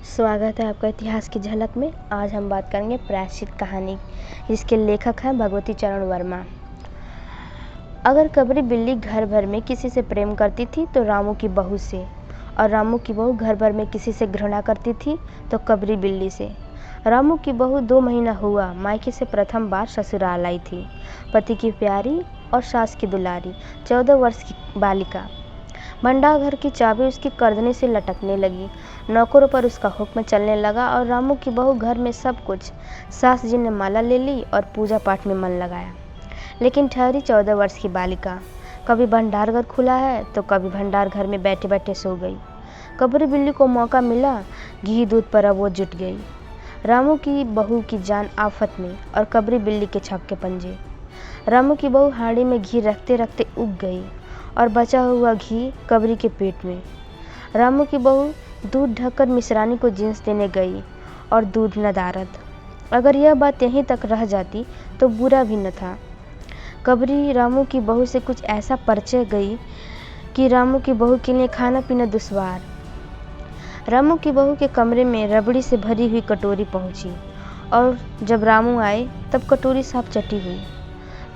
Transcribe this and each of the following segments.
स्वागत है आपका इतिहास की झलक में। आज हम बात करेंगे प्रायश्चित कहानी, जिसके लेखक हैं भगवती चरण वर्मा। अगर कबरी बिल्ली घर भर में किसी से प्रेम करती थी तो रामू की बहू से, और रामू की बहू घर भर में किसी से घृणा करती थी तो कबरी बिल्ली से। रामू की बहू 2 महीना हुआ मायके से प्रथम बार ससुराल आई थी। पति की प्यारी और सास की दुलारी 14 वर्ष की बालिका। भंडार घर की चाबी उसकी करदनी से लटकने लगी। नौकरों पर उसका हुक्म चलने लगा और रामू की बहू घर में सब कुछ। सास जी ने माला ले ली और पूजा पाठ में मन लगाया, लेकिन ठहरी 14 वर्ष की बालिका। कभी भंडार घर खुला है तो कभी भंडार घर में बैठे बैठे सो गई। कबरी बिल्ली को मौका मिला, घी दूध पर अब वो जुट गई। रामू की बहू की जान आफत में और कबरी बिल्ली के छक्के पंजे। रामू की बहू हांडी में घी रखते रखते उग गई और बचा हुआ घी कबरी के पेट में। रामू की बहू दूध ढककर मिश्रानी को जींस देने गई और दूध नदारद। अगर यह बात यहीं तक रह जाती तो बुरा भी न था। कबरी रामू की बहू से कुछ ऐसा परिचय गई कि रामू की बहू के लिए खाना पीना दुश्वार। रामू की बहू के कमरे में रबड़ी से भरी हुई कटोरी पहुंची और जब रामू आए तब कटोरी साफ चटी हुई।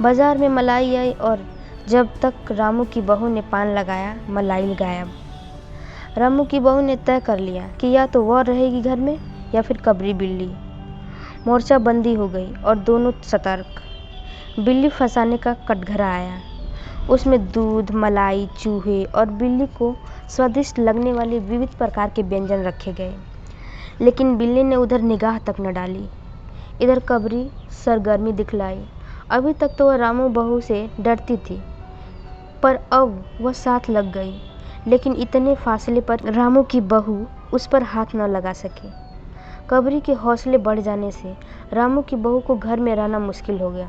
बाजार में मलाई आई और जब तक रामू की बहू ने पान लगाया, मलाई गायब। रामू की बहू ने तय कर लिया कि या तो वह रहेगी घर में या फिर कबरी बिल्ली। मोर्चा बंदी हो गई और दोनों सतर्क। बिल्ली फंसाने का कटघरा आया। उसमें दूध, मलाई, चूहे और बिल्ली को स्वादिष्ट लगने वाले विविध प्रकार के व्यंजन रखे गए, लेकिन बिल्ली ने उधर निगाह तक न डाली। इधर कबरी सरगर्मी दिखलाई। अभी तक तो वह रामू बहू से डरती थी, पर अब वह साथ लग गई, लेकिन इतने फासले पर रामू की बहू उस पर हाथ न लगा सकी। कबरी के हौसले बढ़ जाने से रामू की बहू को घर में रहना मुश्किल हो गया।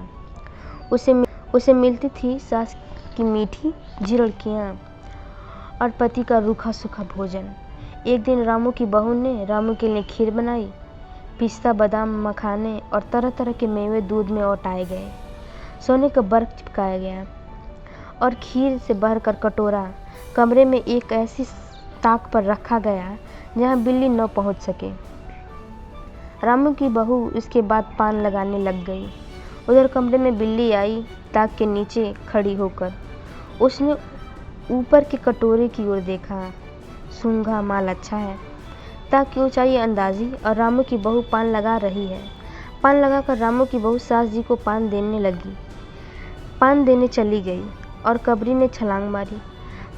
उसे मिलती थी सास की मीठी झिड़कियाँ और पति का रूखा सूखा भोजन। एक दिन रामू की बहू ने रामू के लिए खीर बनाई। पिस्ता, बादाम, मखाने और तरह तरह के मेवे दूध में औटाए गए। सोने का बर्फ चिपकाया गया और खीर से भरकर कटोरा कमरे में एक ऐसी ताक पर रखा गया जहां बिल्ली न पहुंच सके। रामू की बहू इसके बाद पान लगाने लग गई। उधर कमरे में बिल्ली आई, ताक के नीचे खड़ी होकर उसने ऊपर के कटोरे की ओर देखा। सूंघा, माल अच्छा है। ताक की ऊंचाई अंदाजी और रामू की बहू पान लगा रही है। पान लगाकर रामू की बहू सास जी को पान देने लगी। पान देने चली गई और कबरी ने छलांग मारी।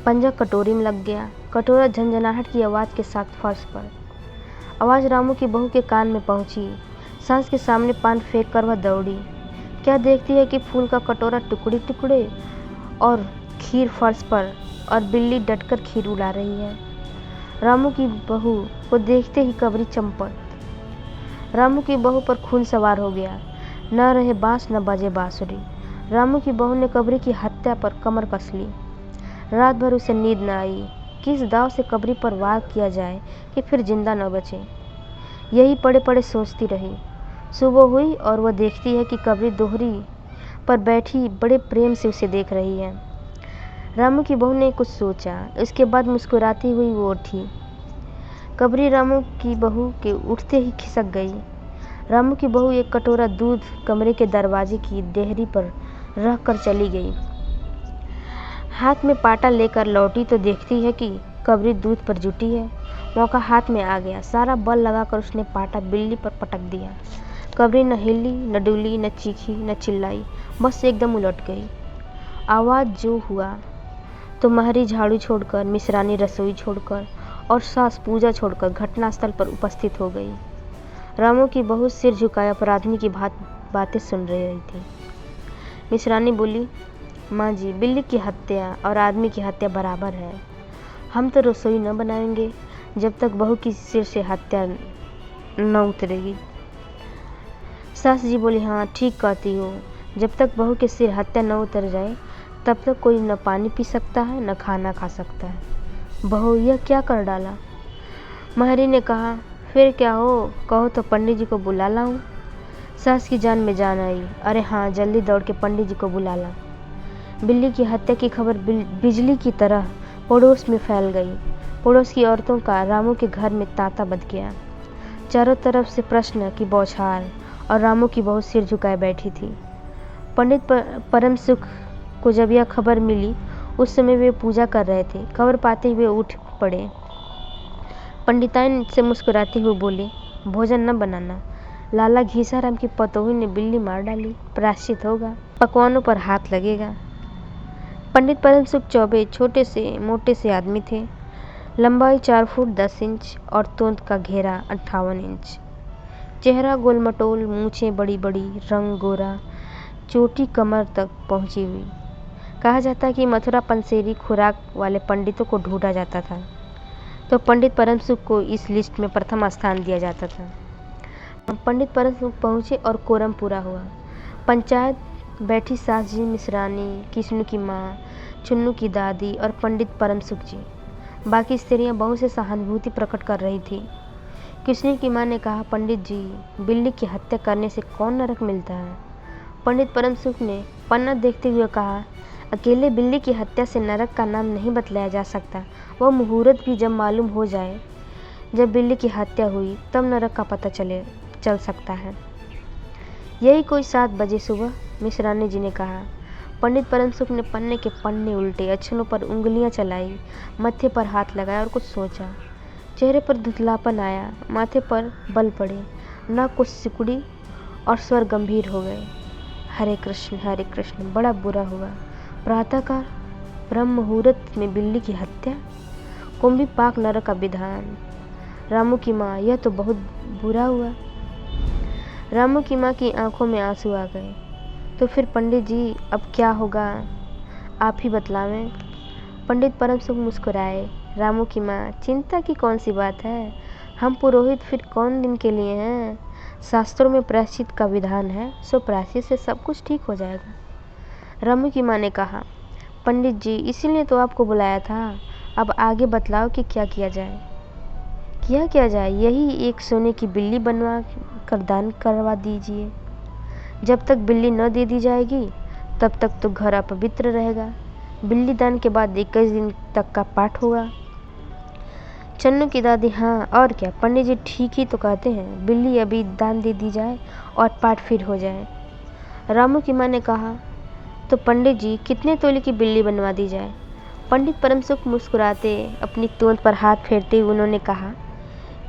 पंजा कटोरी में लग गया। कटोरा झंझनाहट की आवाज़ के साथ फर्श पर। आवाज़ रामू की बहू के कान में पहुंची। सास के सामने पान फेंक कर वह दौड़ी। क्या देखती है कि फूल का कटोरा टुकड़े टुकड़े और खीर फर्श पर, और बिल्ली डटकर खीर उड़ा रही है। रामू की बहू को देखते ही कबरी चंपत। रामू की बहू पर खून सवार हो गया। न रहे बांस न बजे बांसुरी। रामू की बहू ने कबरी की हत्या पर कमर कस ली। रात भर उसे नींद न आई। किस दाव से कबरी पर वार किया जाए कि फिर जिंदा न बचे, यही पड़े पड़े सोचती रही। सुबह हुई और वह देखती है कि कबरी दोहरी पर बैठी बड़े प्रेम से उसे देख रही है। रामू की बहू ने कुछ सोचा, इसके बाद मुस्कुराती हुई वो उठी। कबरी रामू की बहू के उठते ही खिसक गई। रामू की बहू एक कटोरा दूध कमरे के दरवाजे की देहरी पर रख कर चली गई। हाथ में पाटा लेकर लौटी तो देखती है कि कबरी दूध पर जुटी है। मौका हाथ में आ गया। सारा बल लगाकर उसने पाटा बिल्ली पर पटक दिया। कबरी न हिली, न डुली, न चीखी, न चिल्लाई, बस एकदम उलट गई। आवाज़ जो हुआ तो महरी झाड़ू छोड़कर, मिश्रानी रसोई छोड़कर और सास पूजा छोड़कर घटनास्थल पर उपस्थित हो गई। रामू की बहू सिर झुकाए अपराधी की बातें सुन रही थी। मिश्रानी बोली, माँ जी, बिल्ली की हत्या और आदमी की हत्या बराबर है। हम तो रसोई न बनाएंगे जब तक बहू की सिर से हत्या न उतरेगी। सास जी बोली, हाँ ठीक कहती हो। जब तक बहू के सिर हत्या न उतर जाए तब तक कोई न पानी पी सकता है न खाना खा सकता है। बहू, यह क्या कर डाला? महरी ने कहा, फिर क्या हो, कहो तो पंडित जी को बुला लाऊं। सास की जान में जान आई। अरे हाँ, जल्दी दौड़ के पंडित जी को बुला ला। बिल्ली की हत्या की खबर बिजली की तरह पड़ोस में फैल गई। पड़ोस की औरतों का रामू के घर में तांता बज गया। चारों तरफ से प्रश्न की बौछार और रामू की बहू सिर झुकाए बैठी थी। पंडित परम सुख को जब यह खबर मिली उस समय वे पूजा कर रहे थे। खबर पाते हुए उठ पड़े। पंडिताइन से मुस्कुराते हुए बोले, भोजन न बनाना, लाला घीसाराम की पतोही ने बिल्ली मार डाली, प्रायश्चित होगा, पकवानों पर हाथ लगेगा। पंडित परम सुख चौबे छोटे से मोटे से आदमी थे। लंबाई 4 फुट 10 इंच और तोंद का घेरा 58 इंच। चेहरा गोलमटोल, मूछें बड़ी बड़ी, रंग गोरा, चोटी कमर तक पहुंची हुई। कहा जाता कि मथुरा पंसेरी खुराक वाले पंडितों को ढूंढा जाता था तो पंडित परम सुख को इस लिस्ट में प्रथम स्थान दिया जाता था। पंडित परम सुख पहुँचे और कोरम पूरा हुआ। पंचायत बैठी सास जी मिश्रानी, किस्नू की माँ, चुन्नू की दादी और पंडित परम सुख जी। बाकी स्त्रियां बहू से सहानुभूति प्रकट कर रही थी। किस्नू की माँ ने कहा, पंडित जी, बिल्ली की हत्या करने से कौन नरक मिलता है? पंडित परम सुख ने पन्ना देखते हुए कहा, अकेले बिल्ली की हत्या से नरक का नाम नहीं बतलाया जा सकता। वह मुहूर्त भी जब मालूम हो जाए, जब बिल्ली की हत्या हुई, तब नरक का पता चल सकता है। यही कोई 7 बजे सुबह, मिश्रानी जी ने कहा। पंडित परम सुख ने पन्ने के पन्ने उल्टे, अक्षरों पर उंगलियां चलाई, मत्थे पर हाथ लगाया और कुछ सोचा। चेहरे पर धुंधलापन आया, माथे पर बल पड़े, नाक कुछ सिकुड़ी और स्वर गंभीर हो गए। हरे कृष्ण, बड़ा बुरा हुआ। प्रातःकाल ब्रह्म मुहूर्त में बिल्ली की हत्या, कुंभी पाक नरक का विधान। रामू की माँ, यह तो बहुत बुरा हुआ। रामू की माँ की आंखों में आंसू आ गए। तो फिर पंडित जी, अब क्या होगा, आप ही बतलावें। पंडित परम सुख मुस्कुराए। रामू की माँ, चिंता की कौन सी बात है, हम पुरोहित फिर कौन दिन के लिए हैं। शास्त्रों में प्रायश्चित का विधान है, सो प्रायश्चित से सब कुछ ठीक हो जाएगा। रामू की माँ ने कहा, पंडित जी, इसीलिए तो आपको बुलाया था। अब आगे बतलाओ कि क्या किया जाए। क्या किया जाए? यही एक सोने की बिल्ली बनवा कर दान करवा दीजिए। जब तक बिल्ली न दे दी जाएगी तब तक तो घर अपवित्र रहेगा। बिल्ली दान के बाद 21 दिन तक का पाठ होगा। चन्नू की दादी, हाँ और क्या, पंडित जी ठीक ही तो कहते हैं, बिल्ली अभी दान दे दी जाए और पाठ फिर हो जाए। रामू की माँ ने कहा, तो पंडित जी, कितने तोले की बिल्ली बनवा दी जाए? पंडित परम सुख मुस्कुराते, अपनी तोंद पर हाथ फेरते हुए उन्होंने कहा,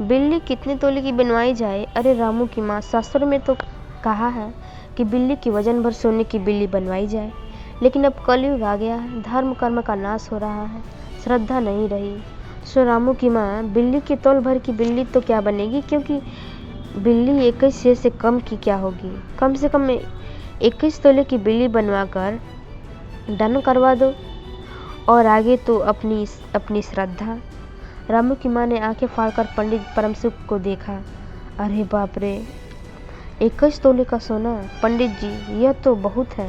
बिल्ली कितने तोले की बनवाई जाए? अरे रामू की माँ, शास्त्रों में तो कहा है कि बिल्ली की वजन भर सोने की बिल्ली बनवाई जाए, लेकिन अब कलयुग आ गया है, धर्म कर्म का नाश हो रहा है, श्रद्धा नहीं रही। सो रामू की माँ, बिल्ली के तौल भर की बिल्ली तो क्या बनेगी, क्योंकि बिल्ली 21 शेर से कम की क्या होगी। कम से कम 21 तोले की बिल्ली बनवा कर दान करवा दो, और आगे तो अपनी श्रद्धा। रामू की माँ ने आंखें फाड़कर पंडित परम सुख को देखा। अरे बाप रे, 21 तोले का सोना? पंडित जी, यह तो बहुत है।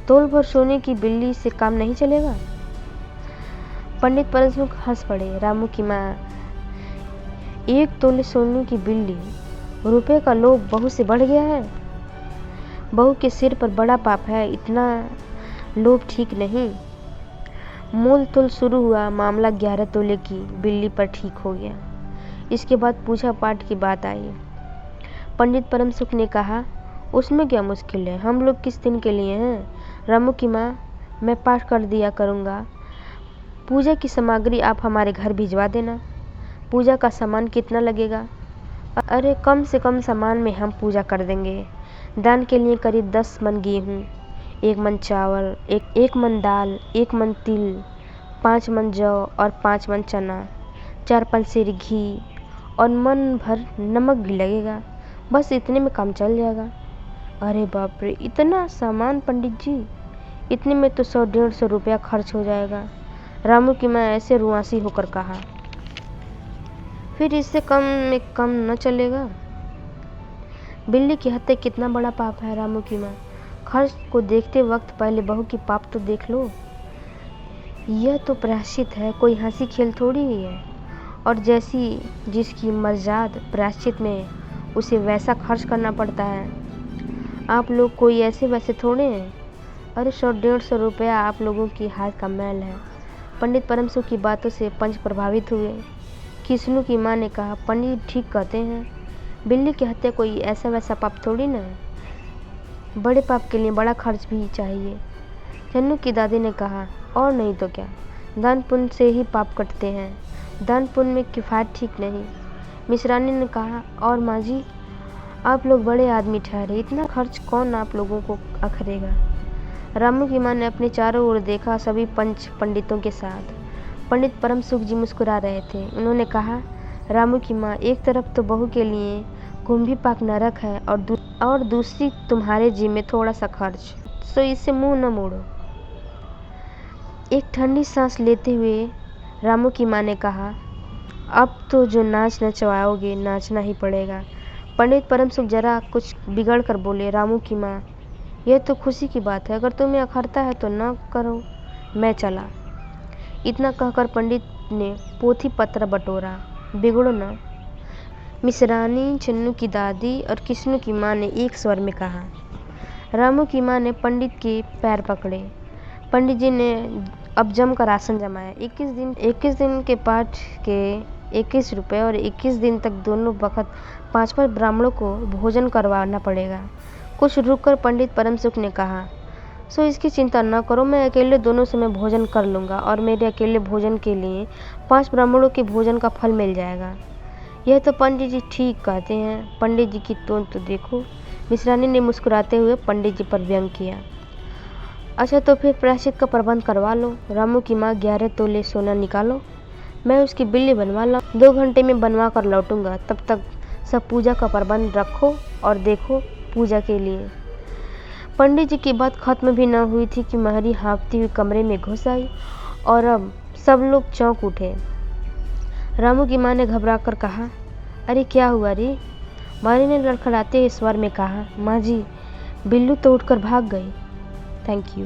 तोल भर सोने की बिल्ली से काम नहीं चलेगा। पंडित परम सुख हंस पड़े। रामू की माँ, 1 तोले सोने की बिल्ली, रुपए का लोभ बहू से बढ़ गया है। बहू के सिर पर बड़ा पाप है, इतना लोभ ठीक नहीं। मोल तोल शुरू हुआ, मामला 11 तोले की बिल्ली पर ठीक हो गया। इसके बाद पूजा पाठ की बात आई। पंडित परम सुख ने कहा, उसमें क्या मुश्किल है, हम लोग किस दिन के लिए हैं। रामू की माँ, मैं पाठ कर दिया करूँगा। पूजा की सामग्री आप हमारे घर भिजवा देना। पूजा का सामान कितना लगेगा? अरे कम से कम सामान में हम पूजा कर देंगे। दान के लिए करीब 10 मन गेहूँ, 1 मन चावल, 1 मन दाल, 1 मन तिल, 5 मन जौ और 5 मन चना, 4 पंसेर घी और मन भर नमक भी लगेगा। बस इतने में काम चल जाएगा। अरे बाप रे, इतना सामान पंडित जी? इतने में तो 100-150 रुपया खर्च हो जाएगा। रामू की माँ ऐसे रुआसी होकर कहा। फिर इससे कम में कम न चलेगा? बिल्ली की हत्या कितना बड़ा पाप है रामू की माँ। खर्च को देखते वक्त पहले बहू की पाप तो देख लो। यह तो प्रायश्चित है, कोई हंसी खेल थोड़ी ही है। और जैसी जिसकी मर्जाद प्रायश्चित में, उसे वैसा खर्च करना पड़ता है। आप लोग कोई ऐसे वैसे थोड़े हैं। अरे 100-150 रुपया आप लोगों की हाथ का मैल है। पंडित परम सुख की बातों से पंच प्रभावित हुए। किस्नू की माँ ने कहा, पंडित ठीक कहते हैं, बिल्ली की हत्या कोई ऐसा वैसा पाप थोड़ी ना है, बड़े पाप के लिए बड़ा खर्च भी चाहिए। चन्नू की दादी ने कहा, और नहीं तो क्या, दान पुण्य से ही पाप कटते हैं, दान पुण्य में किफ़ायत ठीक नहीं। मिश्रानी ने कहा, और माँ जी, आप लोग बड़े आदमी ठहरे, इतना खर्च कौन आप लोगों को अखरेगा। रामू की माँ ने अपने चारों ओर देखा, सभी पंडितों के साथ। पंडित परम सुख जी मुस्कुरा रहे थे। उन्होंने कहा, रामू की माँ, एक तरफ तो बहू के लिए कुंभी पाक नरक है और दूसरी तुम्हारे जी में थोड़ा सा खर्च, सो इससे मुंह न मोड़ो। एक ठंडी सांस लेते हुए रामू की माँ ने कहा, अब तो जो नाच नचवाओगे नाचना ही पड़ेगा। पंडित परम सुख जरा कुछ बिगड़ कर बोले, रामू की माँ, यह तो खुशी की बात है, अगर तुम्हें अखरता है तो न करो, मैं चला। इतना कहकर पंडित ने पोथी पत्र बटोरा, बिगड़ो न। मिश्रानी, चन्नू की दादी और किश्नू की माँ ने एक स्वर में कहा। रामू की माँ ने पंडित के पैर पकड़े। पंडित जी ने अब जमकर आसन जमाया। 21 दिन के पाठ के 21 रुपये और 21 दिन तक दोनों वक्त 5 ब्राह्मणों को भोजन करवाना पड़ेगा। कुछ रुककर पंडित परम सुख ने कहा, सो इसकी चिंता न करो, मैं अकेले दोनों समय भोजन कर लूँगा और मेरे अकेले भोजन के लिए 5 ब्राह्मणों के भोजन का फल मिल जाएगा। यह तो पंडित जी ठीक कहते हैं, पंडित जी की टोन तो देखो। मिश्रानी ने मुस्कुराते हुए पंडित जी पर व्यंग किया। अच्छा, तो फिर प्रायश्चित का प्रबंध करवा लो। रामू की माँ, 11 तोले सोना निकालो, मैं उसकी बिल्ली बनवा लाऊं, 2 घंटे में बनवा कर लौटूंगा। तब तक सब पूजा का प्रबंध रखो और देखो पूजा के लिए। पंडित जी की बात खत्म भी न हुई थी कि महरी हाँफती हुई कमरे में घुस आई और अब सब लोग चौंक उठे। रामू की माँ ने घबरा कर कहा, अरे क्या हुआ रे? महरी ने लड़खड़ाते हुए स्वर में कहा, माँ जी, बिल्लू तो उठकर भाग गई। Thank you.